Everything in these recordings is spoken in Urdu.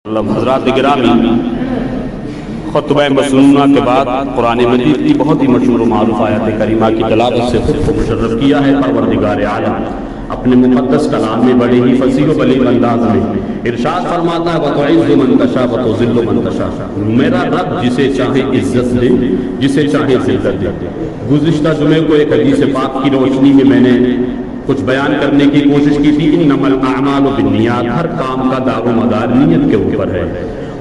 حضرات گرامی، خطبہ مسنونہ کے بعد قرآن مجید کی بہت ہی مشہور و معروف آیت کریمہ کی تلاوت سے خود کو مشرف کیا ہے پروردگار عالم اپنے مقدس کلام میں بڑے ہی فصیح و بلیغ انداز میں ارشاد فرماتا ہے وَتُعِزُّ مَن تَشَاءُ وَتُذِلُّ مَن تَشَاءُ، میرا رب جسے چاہے عزت دے جسے چاہے ذلت دے۔ گزشتہ جمعے کو ایک حدیث پاک کی روشنی میں میں نے کچھ بیان کرنے کی کوشش کی تھی، انما الاعمال بالنیات، ہر کام کا دار و مدار نیت کے اوپر ہے۔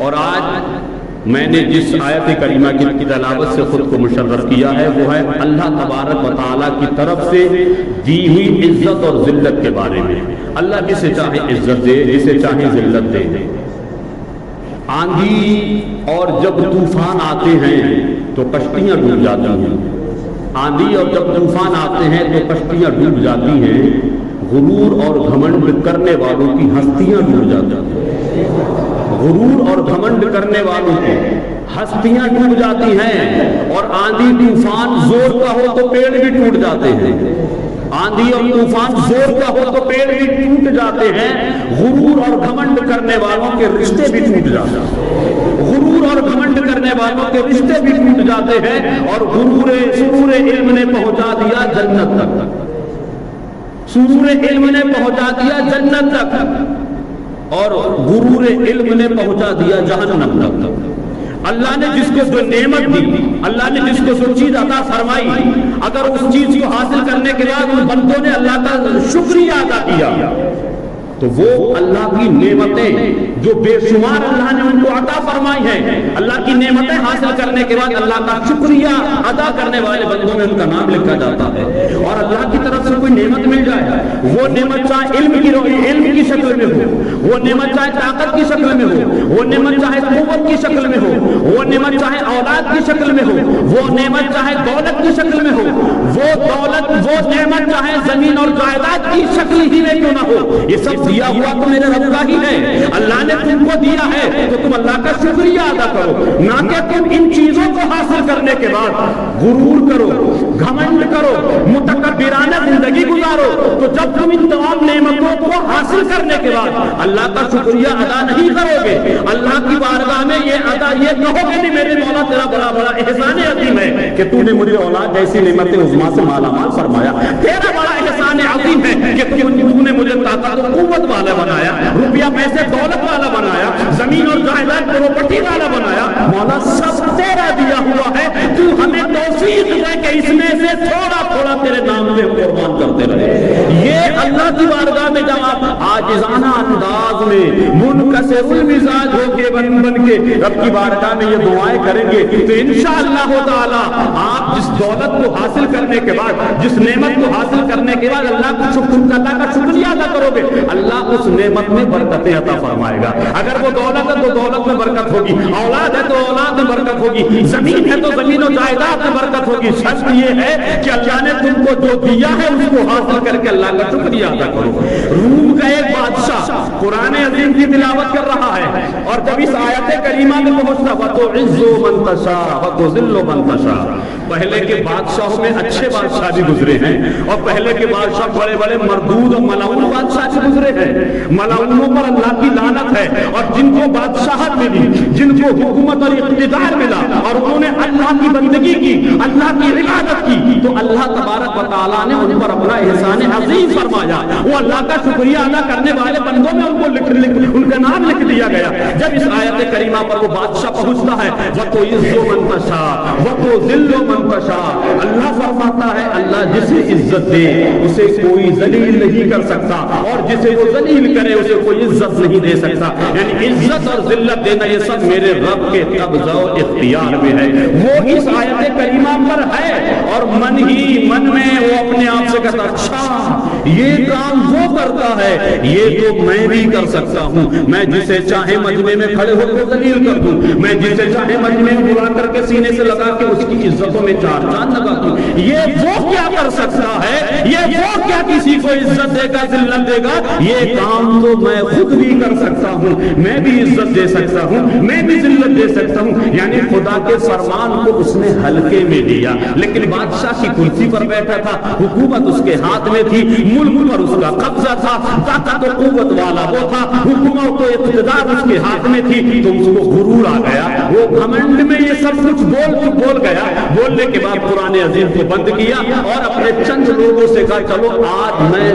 اور آج میں نے جس آیت کریمہ کی تلاوت سے خود کو مشرف کیا ہے وہ ہے اللہ تبارک و تعالیٰ کی طرف سے دی ہوئی عزت اور ذلت کے بارے میں۔ اللہ جسے چاہے عزت دے جسے چاہے ذلت دے۔ آندھی اور جب طوفان آتے ہیں تو کشتیاں ڈوب جاتی ہیں، آندھی اور جب طوفان آتے ہیں تو کشتیاں ڈوب جاتی ہیں، غرور اور گھمنڈ کرنے والوں کی ہستیاں ڈوب جاتی ہیں، غرور اور گھمنڈ کرنے والوں کی ہستیاں ڈوب جاتی ہیں، اور آندھی طوفان زور کا ہو تو پیڑ بھی ٹوٹ جاتے ہیں، آندھی اور طوفان زور کا ہو تو پیڑ بھی ٹوٹ جاتے ہیں، غرور اور گھمنڈ کرنے والوں کے رشتے بھی ٹوٹ جاتے ہیں، غرور اور گھمنڈ کرنے والوں کے رشتے بھی ٹوٹ جاتے ہیں، اور سرور علم نے پہنچا دیا جنت تک، سرور علم نے پہنچا دیا جنت تک، اور غرور علم نے پہنچا دیا جہنم تک۔ اللہ نے جس کو جو نعمت دی، اللہ نے جس کو جو چیز عطا فرمائی، اگر اس چیز کو حاصل کرنے کے بعد ان بندوں نے اللہ کا شکریہ ادا کیا تو وہ اللہ کی نعمتیں جو بے شمار اللہ نے ان کو عطا فرمائی ہیں، اللہ کی نعمتیں حاصل کرنے کے بعد اللہ کا شکریہ ادا کرنے والے بندوں میں ان کا نام لکھا جاتا ہے۔ اور اللہ کی طرف سے کوئی نعمت مل جائے، وہ نعمت چاہے علم کی شکل میں ہو، وہ نعمت چاہے طاقت کی شکل میں ہو، وہ نعمت چاہے قوت کی شکل میں ہو، وہ نعمت چاہے اولاد کی شکل میں ہو، وہ نعمت چاہے دولت کی شکل میں ہو، وہ دولت وہ نعمت چاہے زمین اور جائیداد کی شکل ہی میں کیوں نہ ہو، یہ سب دیا ہوا تو میرے رب کا ہی ہے۔ اللہ نے تم کو دیا ہے تو تم اللہ کا شکریہ ادا کرو، نہ کہ تم ان چیزوں کو حاصل کرنے کے بعد غرور کرو، گھمنڈ کرو، متکبرانہ زندگی گزارو۔ تو جب تم ان تمام نعمتوں کو حاصل کرنے کے بعد اللہ کا شکریہ ادا نہیں کرو گے، اللہ کی بارگاہ میں یہ کہو گے نہیں میرے مولا تیرا بڑا بڑا احسان عظیم ہے کہ تو نے مجھے اولاد جیسی نعمت عظمیٰ سے مالا مال فرمایا، تیرا بڑا احسان عظیم ہے کہ تو نے مجھے طاقت و قوت والا بنایا، روپیہ پیسے دولت والا بنایا، زمین اور جائیداد پراپرٹی والا بنایا، مولا سب تیرا دیا ہوا ہے، تو ہمیں توفیق دے کہ اس میں سے تھوڑا تھوڑا تیرے نام پہ قربان کرتے رہے۔ یہ اللہ کی بارگاہ میں جب آپ عاجزانہ انداز میں منکسر المزاج ہو کے بن کے رب کی بارگاہ میں یہ دعائیں کریں گے تو انشاءاللہ تعالی آپ جس دولت کو حاصل کرنے کے بعد، جس نعمت کو حاصل کرنے کے بعد اللہ کا شکریہ ادا کرو گے، اللہ اس نعمت میں برکتیں عطا فرمائے گا۔ اگر وہ دولت ہے تو دولت میں برکت ہوگی، اولاد ہے تو اولاد میں برکت ہوگی، زمین ہے تو زمین و جائیداد میں برکت ہوگی۔ شرط یہ ہے کہ اللہ نے تم کو جو دیا ہے اس کو حاصل کر کے اللہ کا شکریہ ادا کرو۔ روم کا ایک بادشاہ قرآن عظیم کی تلاوت کر رہا ہے، اور جب اس آیت کریمہ میں پہنچتا وَتُعِزُّ مَن تَشَاءُ وَتُذِلُّ مَن تَشَاءُ، پہلے کے بادشاہوں میں اچھے بادشاہ بھی گزرے ہیں، اور پہلے کے بادشاہ بڑے بڑے مردود اور ملعون بادشاہ بھی گزرے ہیں۔ ملعونوں پر اللہ کی لعنت ہے، اور جن کو بادشاہت ملی، جن کو حکومت اور اقتدار ملا، اور انہوں نے اللہ کی بندگی کی، اللہ کی عبادت کی، تو اللہ تبارک و تعالیٰ نے ان پر اپنا احسان عظیم فرمایا۔ وہ اللہ کا شکریہ ادا کرنے والے بندوں میں ان کا نام لکھ دیا گیا۔ جب اس آیت کریمہ پر وہ بادشاہ پہنچتا ہے وَتُعِزُّ مَن تَشَاءُ وَتُذِلُّ مَن تَشَاءُ، اللہ فرماتا ہے اللہ جسے عزت دے اسے کوئی ذلیل نہیں کر سکتا، اور جسے وہ ذلیل کرے اسے کوئی عزت نہیں دے سکتا۔ یعنی عزت اور ذلت دینا یہ سب میرے رب کے قبضہ و اختیار میں ہے۔ وہ اس آیت کریمہ پر ہے، اور من ہی من میں وہ اپنے آپ سے کہتا اچھا یہ کام وہ کرتا ہے، یہ تو میں بھی کر سکتا ہوں، میں جسے چاہے مجمع میں کھڑے ہو کے ذلیل کر دوں, میں جسے چاہے مجمع میں بلا کر کے سینے سے لگا کے اس کی عزتوں میں چار چاند لگا دوں. یہ وہ کیا کر سکتا ہے, یہ وہ کیا کسی کو عزت دے گا, ذلت دے گا؟ یہ کام تو میں خود بھی کر سکتا ہوں, میں بھی عزت دے سکتا ہوں, میں بھی ذلت دے سکتا ہوں. یعنی خدا کے فرمان کو اس نے ہلکے میں لیا. لیکن بادشاہ کی کرسی پر بیٹھا تھا, حکومت اس کے ہاتھ میں تھی, ملک پر اس کا قبضہ تھا, طاقت و قوت والا وہ تھا, حکومت و اقتدار اس کے ہاتھ میں تھی. تو اس کو غرور آ گیا, وہ گھمنڈ میں یہ سب کچھ بول گیا. بولنے کے بعد قرآن عظیم کو بند کیا اور اپنے چند لوگوں سے کہا چلو آج میں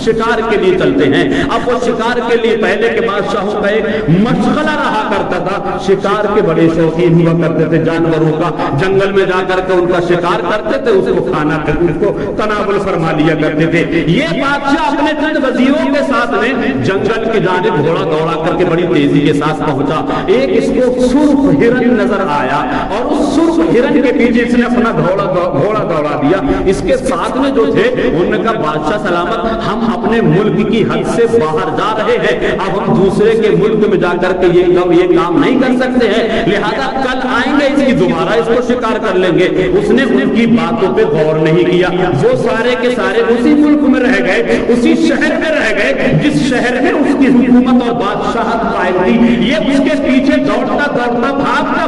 شکار کے لیے چلتے ہیں. اب وہ شکار کے لیے پہلے کے بادشاہوں کا ایک مشغلہ رہا کرتا تھا, شکار کے بڑے شوقین ہوا کرتے تھے جانوروں کا, جنگل میں جا کر کے ان کا شکار کرتے تھے, اس کو کھانا اس کو تناول فرما لیا کرتے تھے. یہ بادشاہ اپنے چند وزیروں کے ساتھ میں جنگل کی جانب گھوڑا دوڑا کر کے بڑی تیزی کے ساتھ پہنچا. ایک اس کو سرخ ہرن نظر آیا اور اس سرخ ہرن کے پیچھے اس نے اپنا گھوڑا دوڑا دیا. اس کے ساتھ میں جو تھے انہوں نے کہا بادشاہ سلامت, ہم اپنے ملک کی حد سے باہر جا رہے ہیں, اب ہم دوسرے کے ملک میں جا کر کے یہ کام نہیں کر سکتے ہیں, لہذا کل آئیں گے اس کی دوبارہ اس کو شکار کر لیں گے. اس نے ان کی باتوں پہ غور نہیں کیا. وہ سارے کے سارے اسی ملک میں رہ گئے, اسی شہر میں رہ گئے جس شہر میں اس کی حکومت اور بادشاہت قائم تھی. یہ اس کے پیچھے دوڑتا دوڑتا بھاگتا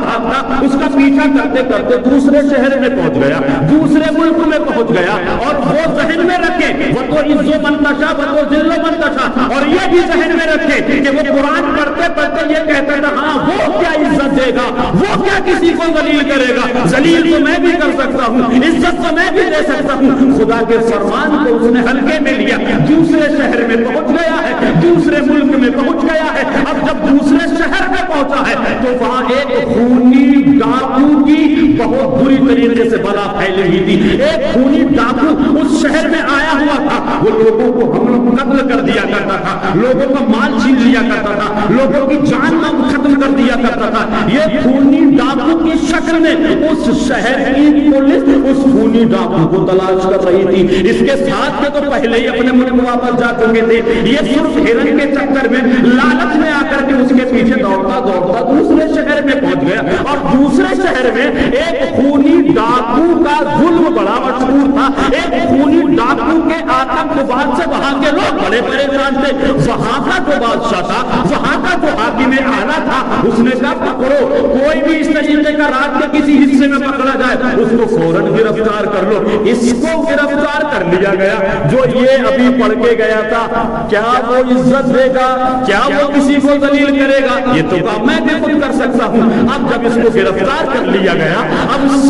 اس کا پیچھا کرتے کرتے دوسرے شہر میں پہنچ گیا, دوسرے ملک میں پہنچ گیا. اور وہ ذہن میں رکھے وہ تو عزو منتشا وہ تو ذل و منتشا, اور یہ بھی ذہن میں رکھے کہ وہ قرآن پڑھتے پڑھتے یہ کہتا تھا ہاں وہ کیا عزت دے گا, وہ کیا کسی کو ذلیل کرے گا, ذلیل تو میں بھی کر سکتا ہوں, عزت تو میں بھی دے سکتا ہوں. خدا کے فرمان کو اس نے ہلکے میں لیا, دوسرے شہر میں پہنچ گیا ہے, دوسرے ملک میں پہنچ گیا ہے. اب جب دوسرے شہر میں پہنچا ہے تو وہاں ایک خونی ڈاکو کی بہت بری طریقے سے بلا پھیلی ہوئی تھی. ایک خونی ڈاکو اس شہر میں آیا ہوا تھا, وہ لوگوں کو حملہ قتل کر دیا کرتا تھا, لوگوں کا مال چھین لیا کرتا تھا, لوگوں کی جان ختم کر دیا کرتا تھا. یہ خونی ڈاکو کی شکل میں اس شہر کی پولیس اس خونی ڈاکو کو تلاش کر رہی تھی. اس کے ساتھ میں تو پہلے ہی اپنے ملک واپس جا چکے تھے. یہ سرخ ہرن کے چکر میں لالچ میں آ کر کے اس کے پیچھے دوڑتا دوڑتا دوسرے شہر میں پہنچ گیا. اور دوسرے شہر میں ایک خونی ڈاکو کا ظلم بڑا مشہور تھا. ایک خونی ڈاکو کے آتنک بعد سے وہاں کے لوگ بڑے پریشان تھے. وہاں کا جو بادشاہ تھا, وہاں کا جو حاکم اعلیٰ تھا, اس نے کہا پکڑو, کوئی بھی اس طریقے کا رات کے کسی حصے میں پکڑا جائے اس کو فوراً گرفتار کر لو. اس کو گرفتار کر لیا گیا. جو یہ ابھی پڑھ کے گیا تھا, کیا وہ عزت دے گا, کیا وہ کسی کو ذلیل کرے گا, یہ تو کام میں بھی خود کر سکتا ہوں. اب جب اس کو گرفتار کر لیا گیا, اب اس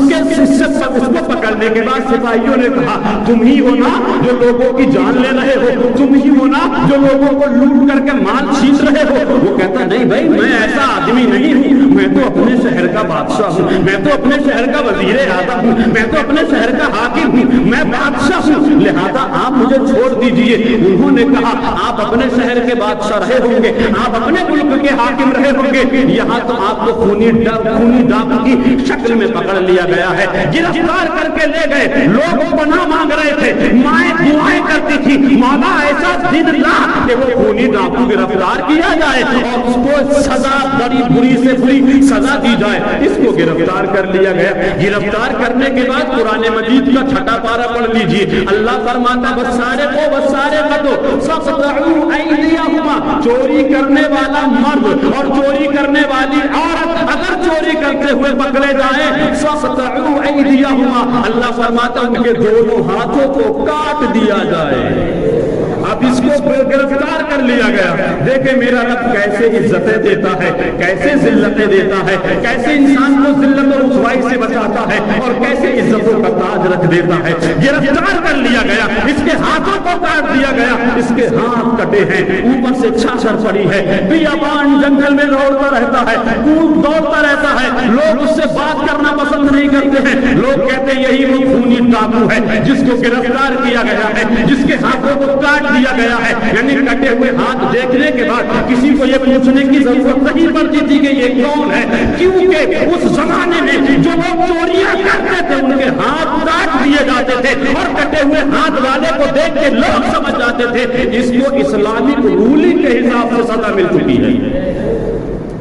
کو پکڑنے کے بعد سپاہیوں نے کہا تم ہی ہو نا جو لوگوں کی جان لے رہے ہو, تم ہی ہو نا جو لوگوں کو لوٹ کر کے مال چھین رہے ہو. وہ کہتا نہیں بھائی میں ایسا آدمی نہیں ہوں, میں تو اپنے شہر کا بادشاہ ہوں, میں تو اپنے شہر کا وزیر اعظم ہوں, میں تو اپنے شہر کا حاکم ہوں, میں بادشاہ ہوں, لہذا آپ مجھے چھوڑ دیجئے. انہوں نے کہا آپ اپنے شہر کے بادشاہ رہے ہوں گے, آپ اپنے ملک کے حاکم رہے ہوں گے, یہاں تو آپ کو خونی ڈاکو کی شکل میں پکڑ لیا گیا ہے, گرفتار کر کے لے گئے. لوگ پناہ مانگ رہے تھے, مائیں دعائیں کرتی تھی مولا ایسا دن لا کہ وہ خونی ڈاکو گرفتار کیا جائے اور اس کو سزا بڑی بری سے بری سزا دی جائے. اس کو گرفتار کر لیا گیا. گرفتار کرنے کے بعد قرآن مجید کا چھٹا پارہ پڑھ لیجئے. اللہ فرماتا چوری کرنے والا مرد اور چوری کرنے والی عورت اگر چوری کرتے ہوئے پکڑے جائیں فَقْطَعُوا أَيْدِيَهُمَا, اللہ فرماتا ان کے دونوں ہاتھوں کو کاٹ دیا جائے. اب اس کو گرفتار کر لیا گیا. دیکھیں میرا رب کیسے عزتیں دیتا ہے, کیسے ذلتیں دیتا ہے, کیسے انسان کو ذلت اور رسوائی سے بچاتا ہے اور کیسے عزتوں کا تاج رکھ دیتا ہے. گرفتار کر لیا گیا, اس کے ہاتھوں کو کاٹ دیا گیا, اس کے ہاتھ کٹے ہیں, اوپر سے چھاچر پڑی ہے, بیابان جنگل میں دوڑتا رہتا ہے, دوڑتا رہتا ہے. لوگ اس سے بات کرنا پسند نہیں کرتے ہیں. لوگ کہتے ہیں یہی وہ خونی ڈاکو ہے جس کو گرفتار کیا گیا ہے, جس کے ہاتھوں کو کاٹ دیا گیا ہے. یعنی کٹے ہوئے ہاتھ دیکھنے کے بعد کسی کو یہ پوچھنے کی ضرورت نہیں پڑتی تھی کہ یہ کون ہے, کیونکہ اس زمانے میں جو لوگ چوریاں کرتے تھے ان کے ہاتھ کاٹ دیے جاتے تھے اور کٹے ہوئے ہاتھ والے کو دیکھ کے لوگ سمجھ جاتے تھے اس کو اسلامک رولنگ کے حساب سے سزا مل چکی ہے.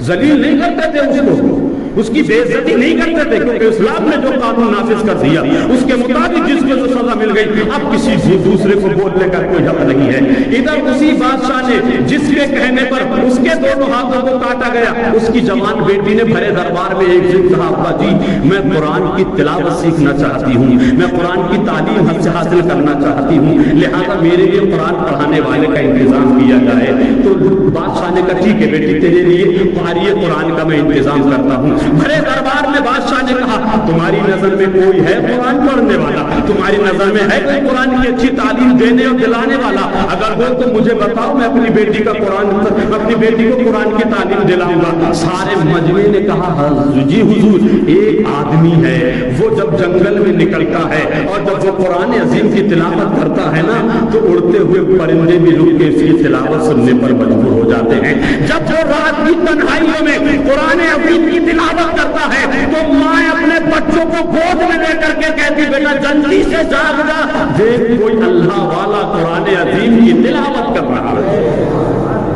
ذلیل نہیں کرتے تھے اس کو، اس کی بے عزتی نہیں کرتے تھے، کیونکہ اسلام نے جو قانون نافذ کر دیا اس کے مطابق جس کو جو سزا مل گئی، اب کسی دوسرے کو بولنے کا کوئی حق نہیں ہے۔ ادھر اسی بادشاہ نے جس کے کہنے پر اس کے دونوں ہاتھوں کو کاٹا گیا، اس کی جوان بیٹی نے بڑے دربار میں ایک دن کہا ابا جی میں قرآن کی تلاوت سیکھنا چاہتی ہوں، میں قرآن کی تعلیم حاصل کرنا چاہتی ہوں، لہذا میرے لیے قرآن پڑھانے والے کا انتظام کیا جائے۔ تو بادشاہ نے کہا ٹھیک ہے بیٹی تیرے لیے قاری قرآن کا میں انتظام کرتا ہوں۔ بڑے دربار میں بادشاہ نے کہا تمہاری نظر میں کوئی ہے قرآن پڑھنے والا، تمہاری نظر میں ہے کوئی قرآن کی اچھی تعلیم دینے اور دلانے والا؟ اگر ہو تو مجھے بتاؤ، میں اپنی بیٹی کو قرآن کی تعلیم دلاؤں گا۔ سارے مجمع نے کہا جی حضور ایک آدمی ہے، وہ جب جنگل میں نکلتا ہے اور جب وہ قرآن عظیم کی تلاوت کرتا ہے نا تو اڑتے ہوئے پرندے بھی رک کے اس کی تلاوت سننے پر مجبور ہو جاتے ہیں۔ جب وہ رات کی تنہائیوں میں قرآن عظیم کی تلاوت کرتا ہے تو ماں اپنے بچوں کو گود میں لے کر کے کہتی بیٹا جلدی سے جاگ جا، دیکھ کوئی اللہ والا قرآن عظیم کی تلاوت کر رہا ہے۔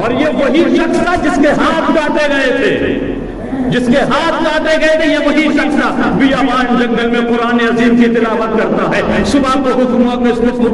اور یہ وہی شخص تھا جس کے ہاتھ کاٹے گئے تھے، جس کے ہاتھ کاٹے گئے تھے، یہ وہی شخص تھا بیابان جنگل میں قرآن عظیم کی تلاوت کرتا ہے۔ صبح کو حکم ہوا کہ اس کو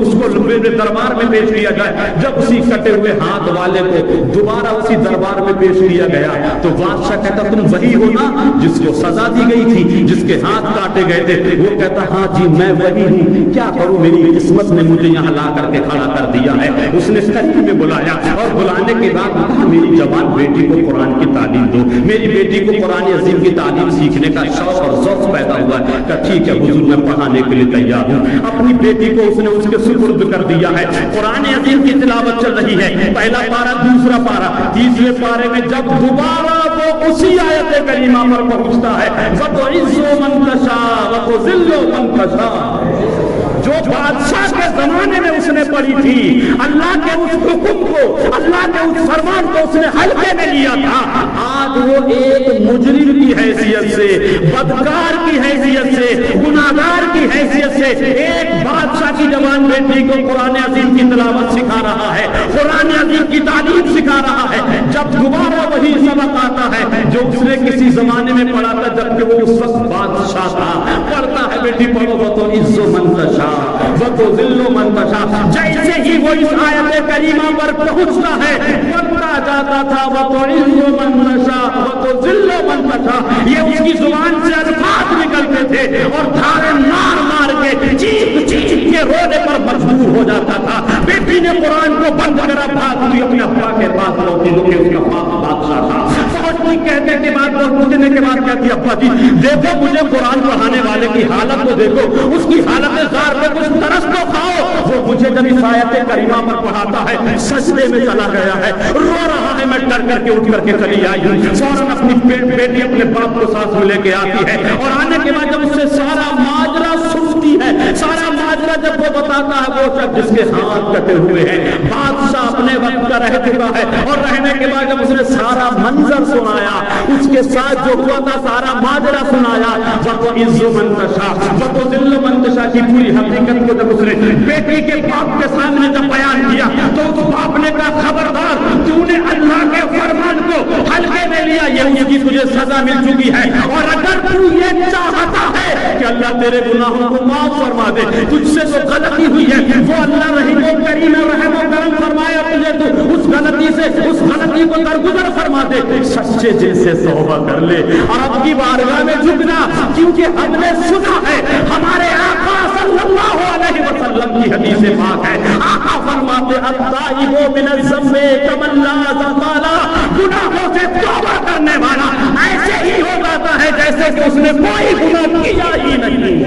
دربار میں پیش کیا جائے۔ جب اسی کٹے ہوئے ہاتھ والے کو دوبارہ اسی دربار میں پیش کیا گیا تو بادشاہ کہتا تم وہی ہو نا جس کو سزا دی گئی تھی، جس کے ہاتھ کاٹے گئے تھے؟ وہ کہتا ہاں جی میں وہی ہوں، کیا کروں میری قسمت نے مجھے یہاں لا کر کے کھڑا کر دیا ہے۔ اس نے قریب میں بلایا اور بلانے کے بعد کہا میری جوان بیٹی کو قرآن کی تعلیم دو، میری بیٹی کو قرآن عظیم کی تعلیم سیکھنے کا شوق اور ذوق پیدا ہوا ہے۔ کہ ٹھیک ہے حضور میں پڑھانے کے لیے تیار ہوں۔ اپنی بیٹی کو اس نے اس کے سپرد کر دیا ہے۔ قرآن عظیم کی تلاوت چل رہی ہے، پہلا پارہ دوسرا پارہ، تیسرے پارے میں جب دوبارہ وہ اسی آیت کریمہ پر پہنچتا ہے وَتُعِزُّ مَن تَشَاءُ وَتُذِلُّ مَن تَشَاءُ، جو بادشاہ کے زمانے میں اس نے پڑھی تھی، اللہ کے اس حکم کو، اللہ کے اس فرمان کو اس نے ہلکے میں لیا تھا، آج وہ ایک مجرم کی حیثیت سے، بدکار کی حیثیت سے، گناہگار کی حیثیت سے ایک بادشاہ کی جوان بیٹی کو قرآن عظیم کی تلاوت سکھا رہا ہے، قرآن عظیم کی تعلیم سکھا رہا ہے۔ جب دوبارہ وہی سبق آتا ہے جو اس نے کسی زمانے میں پڑھا تھا جبکہ وہ اس وقت بادشاہ تھا، پڑھتا ہے بیٹی پڑھو وَتُعِزُّ مَن تَشَاءُ وَتُذِلُّ مَن تَشَاءُ، جیسے ہی وہ اس آیت کریمہ پر پہنچتا ہے پڑھتا جاتا تھا وَتُعِزُّ مَن تَشَاءُ وَتُذِلُّ مَن تَشَاءُ، یہ اس کی زبان سے الفاظ نکلتے تھے اور دھارے مار مار کے چیخ چیخ کے رونے پر مجبور ہو جاتا تھا۔ بیٹی نے قرآن کو بند کرا، بھاگ ہوئی اپنے ابا کے پاس لوٹی جو کہ اس کا باپ بادشاہ تھا۔ پہنچنے کہتے کے بعد پہنچنے کے بعد کہتی ابا جی دیکھو مجھے قرآن پڑھانے والے کی حالت کو دیکھو، اس کی حالت زار میں کچھ ترس تو کھاؤ۔ وہ مجھے جب اس آیت کریمہ پر پڑھاتا ہے سجدے میں چلا گیا ہے، رو رہا ہے، میں ڈر کر کے اٹھ کر کے چلی آئی ہوں۔ فوراً اپنی بیٹی اپنے باپ کو ساتھ میں لے کے آتی ہے اور آنے کے بعد جب اس سے سارا ماجرا سنتی ہے، سارا ماجرا جب وہ بتاتا ہے وہ شخص جس کے ہاتھ کٹے ہوئے ہیں بادشاہ اپنے وقت کا رہ چکا ہے، اور رہنے کے بعد جب اس نے سارا منظر سنایا، اس کے ساتھ جو ہوا تھا سارا ماجرا سنایا، وَتُعِزُّ مَن تَشَاءُ وَتُذِلُّ مَن تَشَاء کی پوری حقیقت کو جب اس نے بیٹی کے باپ کے سامنے جب بیان کیا تو اس باپ نے کہا خبردار تو نے اللہ کے فرمان کو ہلکے میں لیا، یہ اس کی تجھے سزا مل چکی ہے، اور اگر تو یہ چاہتا ہے کہ اللہ تیرے گناہوں کو معاف فرما دے، تجھ سے جو غلطی ہوئی ہے وہ اللہ رحیم و کریم رحم و کرم فرمایا تجھے، تو اس غلطی سے اس غلطی کو درگزر فرما دے، سچے دل سے توبہ کر لے اور اب کی بارگاہ میں جھکنا، کیونکہ ہم نے سنا ہے ہمارے آقا صلی اللہ علیہ وسلم کی حدیث پاک ہے، آقا فرماتے التائب من الذنب کمن لا ذنب له، گناہوں سے توبہ کرنے والا ایسے ہی ہو جاتا ہے جیسے کہ اس نے کوئی گناہ کیا ہی نہیں۔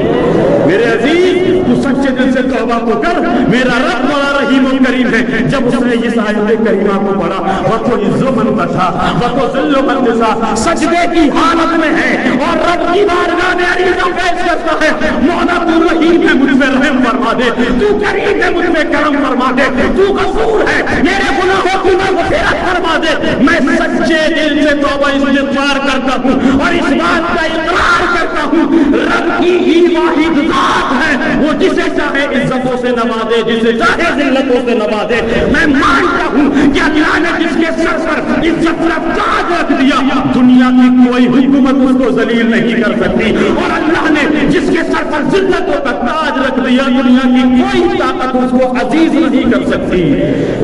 میرے عزیز تو سچے دل سے توبہ کو کر، میرا رب بڑا رحیم و کریم ہے۔ جب اس نے اس آیت کریمہ کو پڑھا وَتُعِزُّ مَن تَشَاءُ وَتُذِلُّ مَن تَشَاءُ، سجدے کی حالت میں ہے اور رب کی بارگاہ میں عریضہ پیش کرتا ہے مولا تو رحیم ہے مجھ پہ رحم فرما دے، تو کریم ہے مجھ پہ کرم فرما دے، تو غفور ہے میرے گناہوں کی مغفرت فرما دے۔ میں سچے دل سے توبہ استغفار کرتا ہوں اور اس بات کا اقرار کرتا ہوں رب کی ہی واحد ذات ہے، وہ جسے چاہے عزتوں سے نوازے، جسے چاہے ذلتوں سے نوازے۔ میں مانتا ہوں کہ اللہ نے جس کے سر پر عزت کا تاج رکھ دیا، دنیا دنیا کی کوئی حکومت اس کو ذلیل نہیں کر سکتی، اور اللہ نے جس کے سر پر ذلتوں کا تاج رکھ دیا دنیا کی کوئی طاقت اس کو عزیز نہیں کر سکتی۔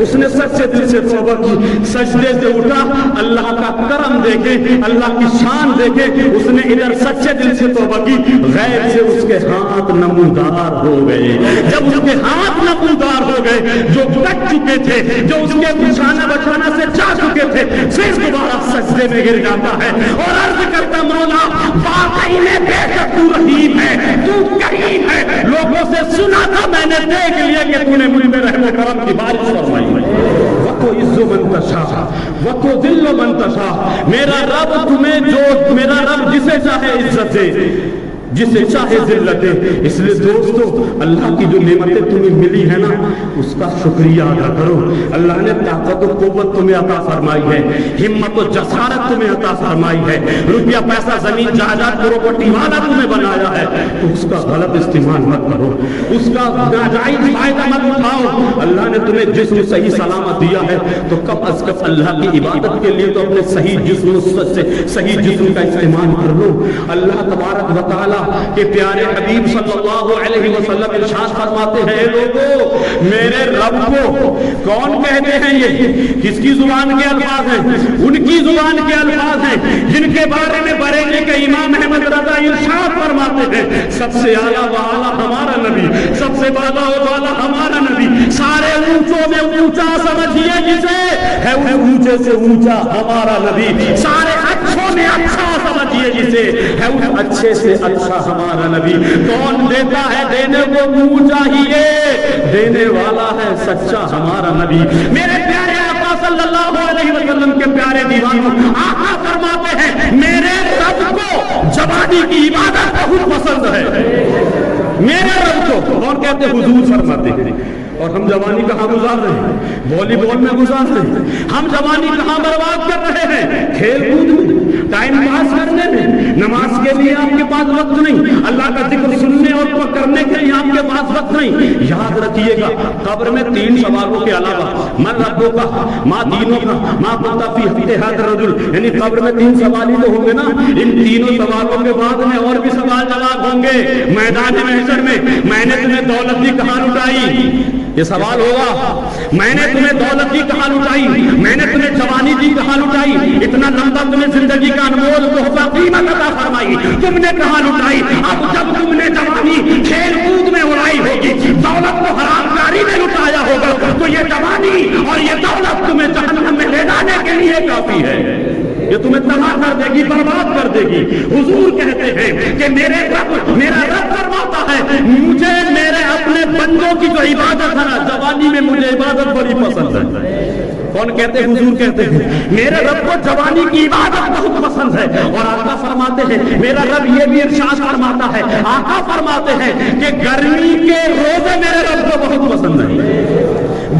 اس نے سچے دل سے توبہ کی، سجدے سے اٹھا، اللہ کا کرم دیکھے، اللہ کی شان دیکھے، اس نے ادھر سچے دل سے توبہ کی، غیب سے اس کے ہاتھ نمودار ہو گئے۔ جب اس کے ہاتھ نمودار ہو گئے، جو کٹ چکے تھے، جو اس کے بچھانا بچھانا سے جا چکے تھے، پھر دوبارہ سجدے میں گر جاتا ہے اور عرض کرتا مولا واقعی میں بے شک تو رحیم ہے، تو کریم ہے، لوگوں سے سنا تھا میں نے دیکھ لیا کہ تو نے مجھ میں رحم و کرم کی بارش فرمائی۔ وَتُعِزُّ مَن تَشَاءُ وَتُذِلُّ مَن تَشَاءُ، میرا رب تمہیں جو میرا رب جسے چاہے عزت دے، جسے چاہے ذلت دے۔ اس لیے دوستو اللہ کی جو نعمتیں تمہیں ملی ہے نا اس کا شکریہ ادا کرو۔ اللہ نے طاقت و قوت تمہیں عطا فرمائی ہے، ہمت و جسارت تمہیں عطا فرمائی ہے، روپیہ پیسہ زمین جائیداد پراپرٹی والا تمہیں بنایا ہے، تو اس کا غلط استعمال مت کرو، اس کا ناجائز فائدہ مت اٹھاؤ۔ اللہ نے تمہیں جسم صحیح سلامت دیا ہے تو کم از کم اللہ کی عبادت کے لیے تو اپنے صحیح جسم سے صحیح جسم کا استعمال کر لو۔ اللہ تبارک و تعالی کہ پیارے حبیب صلی اللہ علیہ وسلم ارشاد فرماتے ہیں لوگوں میرے رب کو کون کہتے ہیں؟ یہ کس کی زبان کے الفاظ ہیں؟ ان کی زبان کے الفاظ ہیں جن کے بارے میں بریلی کے امام احمد رضا ارشاد فرماتے ہیں سب سے اعلیٰ و اعلیٰ ہمارا نبی، سب سے بالا و بالا ہمارا نبی، سارے اونچوں میں اونچا سمجھیے جسے ہے اس اونچے سے اونچا ہمارا نبی، سارے اچھوں میں اچھا سمجھیے جسے ہے اس اچھے سے اچھا ہمارا نبی۔ کون دیتا ہے؟ دینے کو منہ چاہیے، دینے والا ہے سچا ہمارا نبی۔ میرے پیارے آقا صلی اللہ علیہ وسلم کے پیارے دیوانوں، آقا فرماتے ہیں میرے رب کو جوانی کی عبادت بہت پسند ہے۔ میرے رب کو کون کہتے ہیں؟ حضور فرماتے ہیں۔ اور ہم جوانی کہاں گزار رہے ہیں؟ والی بال میں گزار رہے ہیں۔ ہم جوانی کہاں برباد کر رہے ہیں؟ کھیل کود میں، ٹائم پاس کرنے میں، نماز کے لیے آپ کے پاس وقت نہیں، اللہ کا ذکر سننے اور کرنے کے لیے آپ کے پاس وقت نہیں۔ یاد رکھیے گا قبر میں 3 سوالوں کے علاوہ من ربوں کا، ماں دینوں کا، ماں پتا فی حقیقت رجل، یعنی قبر میں 3 سوال ہی تو ہوں گے نا۔ ان تینوں سوالوں کے بعد میں اور بھی سوال جواب ہوں گے میدان محشر میں۔ میں نے تمہیں دولت دی کہاں لٹائی؟ یہ سوال ہوگا۔ میں نے تمہیں دولت دی کہاں لٹائی؟ میں نے تمہیں جوانی دی کہاں لٹائی؟ اتنا لمبا تمہیں زندگی کا انمول تحفہ قیمت عطا فرمائی، تم نے کہاں لٹائی؟ اب جب تم نے جوانی کھیل کود میں اڑائی ہوگی، دولت کو حرام کاری میں لٹایا ہوگا، تو یہ جوانی اور یہ دولت تمہیں جہنم میں لے جانے کے لیے کافی ہے، یہ تمہیں تباہ کر دے گی، برباد کر دے گی۔ حضور کہتے ہیں کہ میرا رب فرماتا ہے مجھے میرے اپنے بندوں کی جو عبادت ہے نا، جوانی میں مجھے عبادت بڑی پسند ہے۔ کون کہتے ہیں؟ حضور کہتے ہیں میرے رب کو جوانی کی عبادت بہت پسند ہے۔ اور آقا فرماتے ہیں میرا رب یہ بھی ارشاد فرماتا ہے، آقا فرماتے ہیں کہ گرمی کے روزے میرے رب کو بہت پسند ہے،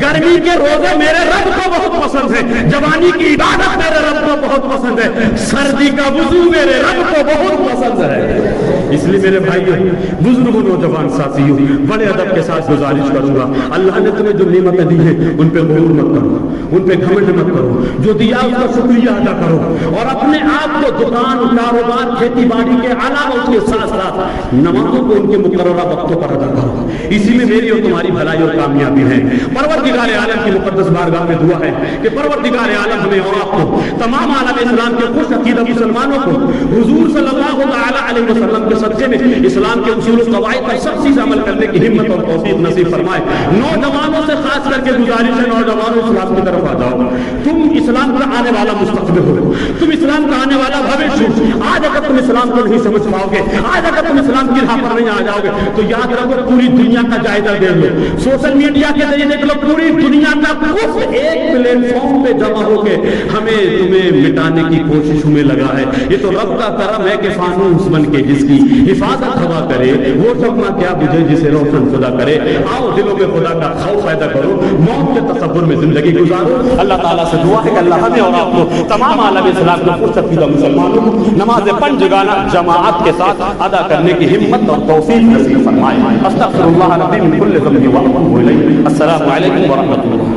گرمی کے روزے میرے رب کو بہت پسند ہے، جوانی کی عبادت میرے رب کو بہت پسند ہے، سردی کا وضو میرے رب کو بہت پسند ہے۔ اس لیے میرے بھائیوں، بزرگوں، نوجوان ساتھیوں، بڑے ادب کے ساتھ گزارش کروں گا اللہ نے تمہیں جو نعمتیں دی ہیں ان پہ غرور مت کرو، ان پہ گھمنڈ مت کرو، جو دیا اس کا شکریہ ادا کرو، اور اپنے آپ کو دکان، کاروبار، کھیتی باڑی کے علاوہ اس کے ساتھ ساتھ نمازوں کو ان کے مقررہ وقتوں پر ادا کرو۔ اسی میں میری اور تمہاری بھلائی اور کامیابی ہے۔ پروردگار عالم کی مقدس بارگاہ میں دعا ہے کہ پروردگار عالم ہمیں اور آپ کو، تمام عالم اسلام کے خوش عقیدہ مسلمانوں کو حضور صلی اللہ تعالی علیہ وسلم کے صدقے میں اسلام کے اصول و قواعد پر سختی سے عمل کرنے کی ہمت اور توفیق نصیب فرمائے۔ نوجوانوں سے خاص کر کے گزارش ہے، نوجوانوں اسلام کی طرف آ جاؤ، تم اسلام کا آنے والا مستقبل ہو، تم اسلام کا آنے والا بھوش ہو۔ آج اگر تم اسلام کو نہیں سمجھ پاؤ گے، آج اگر تم اسلام کی راہ پر نہیں آ جاؤ گے تو یاد رکھو پوری دنیا کا جائزہ دیکھ لو، سوشل میڈیا کے ذریعے دیکھ لو، پوری دنیا کا کچھ ایک پلیٹ فارم پہ جمع ہو کے ہمیں تمہیں مٹانے کی کوشش میں لگا ہے۔ یہ تو رب کا کرم ہے کہ فانوس بن کے جس کی حفاظت ہوا کرے وہ شمع کیا بجھے جسے روشن خدا کرے۔ آؤ دلوں میں خدا کا خوف پیدا کرو، موت کے تصور میں زندگی گزارو۔ اللہ تعالیٰ سے دعا ہے کہ اللہ ہمیں اور آپ کو، تمام عالم اسلام کے پرسکیدہ مسلمانوں کو نماز پنجگانہ جماعت کے ساتھ ادا کرنے کی ہمت اور توفیق نصیب فرمائے۔ استغفر اللہ ربی من کل ذنب واتوب الیہ۔ السلام علیکم ورحمۃ اللہ۔